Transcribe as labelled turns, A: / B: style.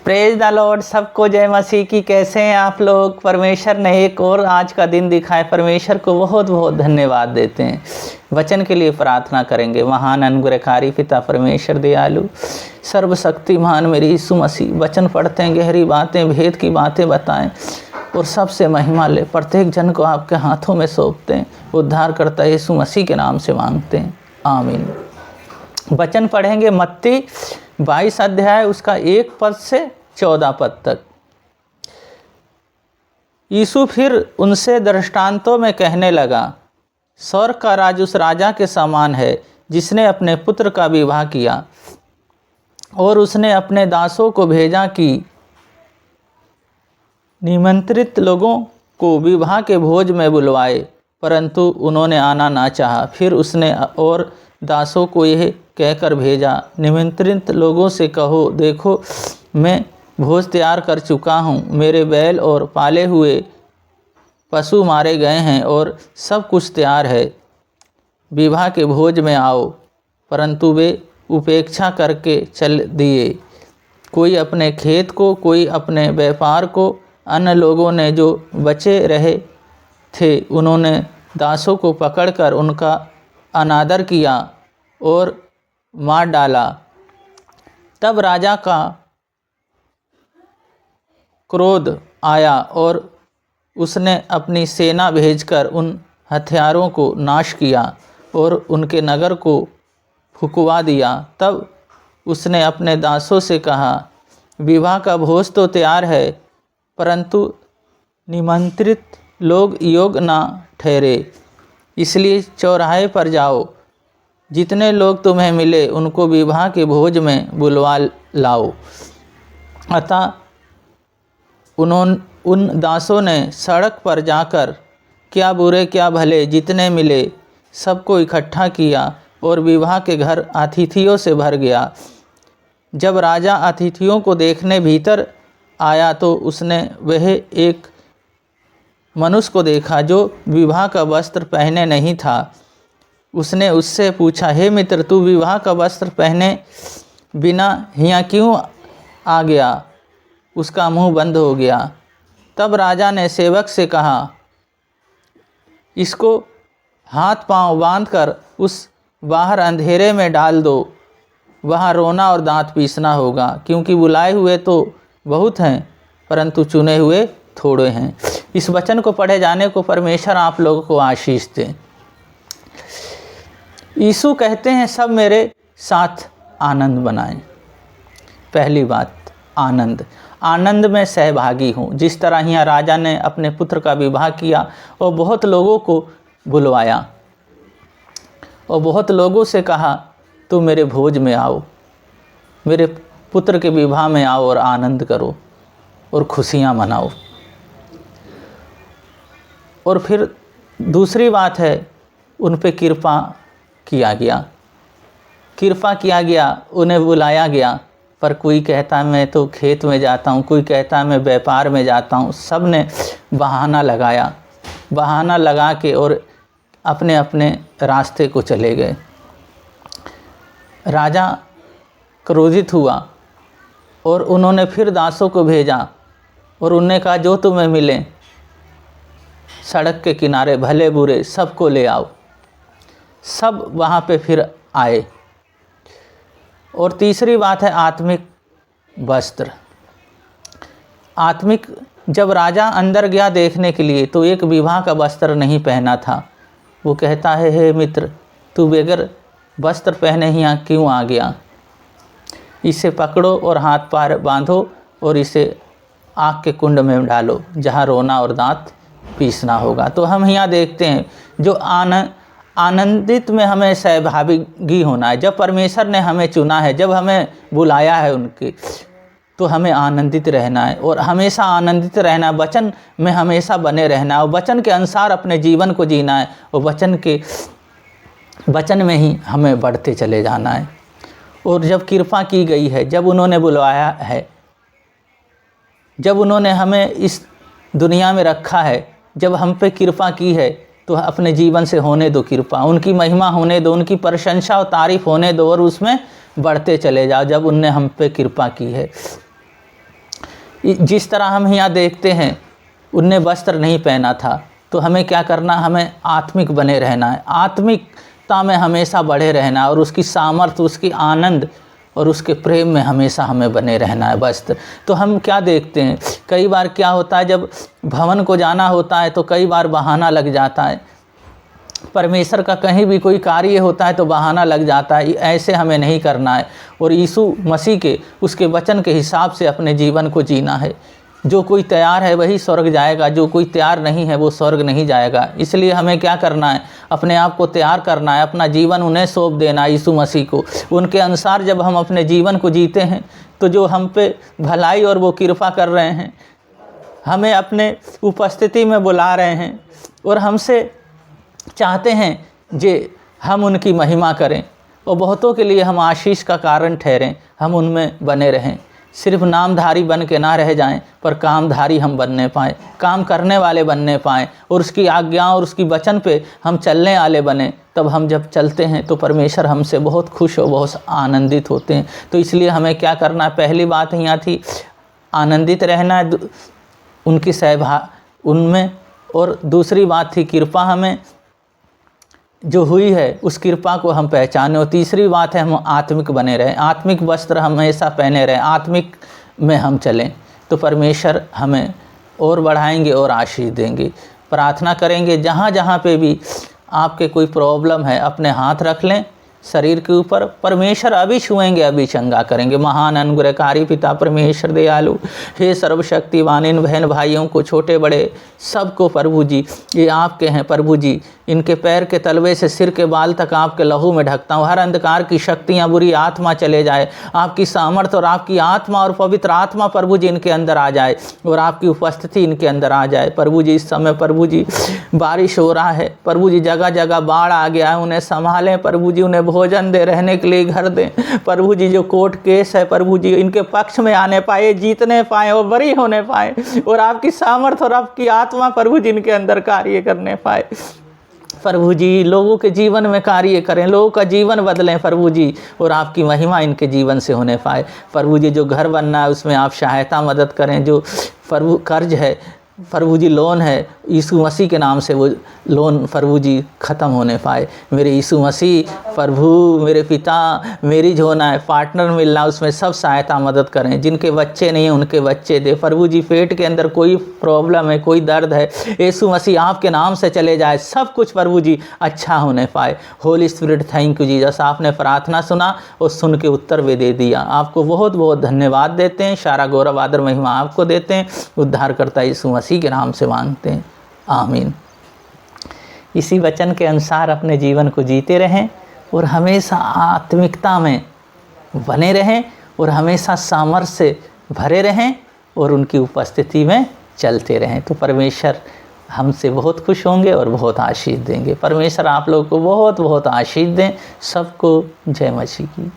A: Praise the Lord, सबको जय मसीह की। कैसे हैं आप लोग? परमेश्वर ने एक और आज का दिन दिखाए, परमेश्वर को बहुत बहुत धन्यवाद देते हैं। वचन के लिए प्रार्थना करेंगे। महान अनुग्रहकारी पिता परमेश्वर दयालु सर्वशक्तिमान मेरे यीशु मसीह, वचन पढ़ते हैं, गहरी बातें, भेद की बातें बताएं और सबसे महिमा ले। प्रत्येक जन को आपके हाथों में सौंपते हैं। उद्धार करता यीशु मसीह के नाम से मांगते हैं, आमीन। वचन पढ़ेंगे मत्ती 22 अध्याय, उसका 1 पद से 14 पद तक। यीशु फिर उनसे दृष्टांतों में कहने लगा, स्वर्ग का राज उस राजा के समान है जिसने अपने पुत्र का विवाह किया, और उसने अपने दासों को भेजा कि निमंत्रित लोगों को विवाह के भोज में बुलवाए, परंतु उन्होंने आना ना चाहा। फिर उसने और दासों को यह कहकर भेजा, निमंत्रित लोगों से कहो, देखो मैं भोज तैयार कर चुका हूँ, मेरे बैल और पाले हुए पशु मारे गए हैं और सब कुछ तैयार है, विवाह के भोज में आओ। परंतु वे उपेक्षा करके चल दिए, कोई अपने खेत को, कोई अपने व्यापार को। अन्य लोगों ने जो बचे रहे थे, उन्होंने दासों को पकड़कर उनका अनादर किया और मार डाला। तब राजा का क्रोध आया और उसने अपनी सेना भेजकर उन हथियारों को नाश किया और उनके नगर को फुकवा दिया। तब उसने अपने दासों से कहा, विवाह का भोज तो तैयार है, परंतु निमंत्रित लोग योग्य ना ठहरे, इसलिए चौराहे पर जाओ, जितने लोग तुम्हें मिले उनको विवाह के भोज में बुलवा लाओ। अतः उन दासों ने सड़क पर जाकर क्या बुरे क्या भले जितने मिले सबको इकट्ठा किया और विवाह के घर अतिथियों से भर गया। जब राजा अतिथियों को देखने भीतर आया तो उसने वह एक मनुष्य को देखा जो विवाह का वस्त्र पहने नहीं था। उसने उससे पूछा, हे मित्र, तू विवाह का वस्त्र पहने बिना यहाँ क्यों आ गया? उसका मुंह बंद हो गया। तब राजा ने सेवक से कहा, इसको हाथ पांव बांधकर उस बाहर अंधेरे में डाल दो, वहाँ रोना और दांत पीसना होगा, क्योंकि बुलाए हुए तो बहुत हैं परंतु चुने हुए थोड़े हैं। इस वचन को पढ़े जाने को परमेश्वर आप लोगों को आशीष दे। यीशु कहते हैं, सब मेरे साथ आनंद बनाएं। पहली बात, आनंद। आनंद में सहभागी हूँ। जिस तरह यहाँ राजा ने अपने पुत्र का विवाह किया और बहुत लोगों को बुलवाया और बहुत लोगों से कहा, तुम मेरे भोज में आओ, मेरे पुत्र के विवाह में आओ और आनंद करो और खुशियाँ मनाओ। और फिर दूसरी बात है, उन पे कृपा किया गया, कृपा किया गया, उन्हें बुलाया गया। पर कोई कहता मैं तो खेत में जाता हूँ, कोई कहता मैं व्यापार में जाता हूँ। सब ने बहाना लगाया, बहाना लगा के और अपने अपने रास्ते को चले गए। राजा क्रोधित हुआ और उन्होंने फिर दासों को भेजा और उन्होंने कहा, जो तुम्हें मिले सड़क के किनारे भले बुरे सबको ले आओ। सब वहाँ पे फिर आए। और तीसरी बात है आत्मिक वस्त्र। आत्मिक, जब राजा अंदर गया देखने के लिए तो एक विवाह का वस्त्र नहीं पहना था। वो कहता है, हे मित्र, तू बगैर वस्त्र पहने ही यहाँ क्यों आ गया? इसे पकड़ो और हाथ पैर बांधो और इसे आग के कुंड में डालो, जहाँ रोना और दांत पीसना होगा। तो हम यहाँ देखते हैं जो आनंदित में हमें सहभागी होना है। जब परमेश्वर ने हमें चुना है, जब हमें बुलाया है उनके, तो हमें आनंदित रहना है और हमेशा आनंदित रहना है। वचन में हमेशा बने रहना है और वचन के अनुसार अपने जीवन को जीना है और वचन में ही हमें बढ़ते चले जाना है। और जब कृपा की गई है, जब उन्होंने बुलवाया है, जब उन्होंने हमें इस दुनिया में रखा है, जब हम पे कृपा की है, तो अपने जीवन से होने दो कृपा, उनकी महिमा होने दो, उनकी प्रशंसा और तारीफ होने दो और उसमें बढ़ते चले जाओ। जब उनने हम पे कृपा की है जिस तरह हम यहाँ देखते हैं उनने वस्त्र नहीं पहना था, तो हमें क्या करना, हमें आत्मिक बने रहना है, आत्मिकता में हमेशा बढ़े रहना है और उसकी सामर्थ्य, उसकी आनंद और उसके प्रेम में हमेशा हमें बने रहना है वस्त्र। तो हम क्या देखते हैं, कई बार क्या होता है, जब भवन को जाना होता है तो कई बार बहाना लग जाता है, परमेश्वर का कहीं भी कोई कार्य होता है तो बहाना लग जाता है। ऐसे हमें नहीं करना है और यीशु मसीह के उसके वचन के हिसाब से अपने जीवन को जीना है। जो कोई तैयार है वही स्वर्ग जाएगा, जो कोई तैयार नहीं है वो स्वर्ग नहीं जाएगा। इसलिए हमें क्या करना है, अपने आप को तैयार करना है, अपना जीवन उन्हें सौंप देना है, यीशु मसीह को। उनके अनुसार जब हम अपने जीवन को जीते हैं तो जो हम पे भलाई और वो कृपा कर रहे हैं, हमें अपने उपस्थिति में बुला रहे हैं और हमसे चाहते हैं जे हम उनकी महिमा करें और बहुतों के लिए हम आशीष का कारण ठहरें, हम उनमें बने रहें। सिर्फ नामधारी बन के ना रह जाएं, पर कामधारी हम बनने पाएँ, काम करने वाले बनने पाएँ और उसकी आज्ञा और उसकी वचन पे हम चलने वाले बने। तब हम जब चलते हैं तो परमेश्वर हमसे बहुत खुश और बहुत आनंदित होते हैं। तो इसलिए हमें क्या करना है, पहली बात यहाँ थी आनंदित रहना है उनकी उनमें, और दूसरी बात थी कृपा हमें जो हुई है उस कृपा को हम पहचानें, और तीसरी बात है हम आत्मिक बने रहें, आत्मिक वस्त्र हमेशा पहने रहें, आत्मिक में हम चलें। तो परमेश्वर हमें और बढ़ाएंगे और आशीष देंगे। प्रार्थना करेंगे, जहाँ जहाँ पे भी आपके कोई प्रॉब्लम है अपने हाथ रख लें शरीर के ऊपर, परमेश्वर अभी छुएंगे, अभी चंगा करेंगे। महान अनुग्रहकारी पिता परमेश्वर दयालु, हे सर्वशक्तिवान, इन बहन भाइयों को, छोटे बड़े सबको प्रभु जी, ये आपके हैं प्रभु जी। इनके पैर के तलवे से सिर के बाल तक आपके लहू में ढकता हूँ। हर अंधकार की शक्तियाँ, बुरी आत्मा चले जाए, आपकी सामर्थ और आपकी आत्मा और पवित्र आत्मा प्रभु जी इनके अंदर आ जाए और आपकी उपस्थिति इनके अंदर आ जाए। प्रभु जी इस समय प्रभु जी बारिश हो रहा है प्रभु जी, जगह जगह बाढ़ आ गया है, उन्हें संभालें प्रभु जी, उन्हें भोजन दे, रहने के लिए घर दें प्रभु जी। जो कोर्ट केस है प्रभु जी इनके पक्ष में आने पाए, जीतने पाए और बरी होने पाए, और आपकी सामर्थ और आपकी आत्मा प्रभु जी इनके अंदर कार्य करने पाए प्रभु जी। लोगों के जीवन में कार्य करें, लोगों का जीवन बदलें प्रभु जी, और आपकी महिमा इनके जीवन से होने पाए प्रभु जी। जो घर बनना है उसमें आप सहायता मदद करें, जो प्रभु कर्ज है प्रभु जी, लोन है, यीशु मसीह के नाम से वो लोन प्रभु जी ख़त्म होने पाए। मेरे यीशु मसीह प्रभु, मेरे पिता, मेरी जो होना है पार्टनर मिलना, उसमें सब सहायता मदद करें। जिनके बच्चे नहीं हैं उनके बच्चे दे प्रभु जी। पेट के अंदर कोई प्रॉब्लम है, कोई दर्द है, यीशु मसीह आपके नाम से चले जाए, सब कुछ प्रभु जी अच्छा होने पाए। Holi spirit, thank you Jesus, आपने प्रार्थना सुना और सुन के उत्तर भी दे दिया। आपको बहुत बहुत धन्यवाद देते हैं, सारा गौरव आदर महिमा आपको देते हैं। उद्धारकर्ता यीशु मसीह के नाम से मांगते हैं, आमीन। इसी वचन के अनुसार अपने जीवन को जीते रहें और हमेशा आत्मिकता में बने रहें और हमेशा सामर्थ्य से भरे रहें और उनकी उपस्थिति में चलते रहें। तो परमेश्वर हमसे बहुत खुश होंगे और बहुत आशीष देंगे। परमेश्वर आप लोगों को बहुत बहुत आशीष दें। सबको जय मसीह की।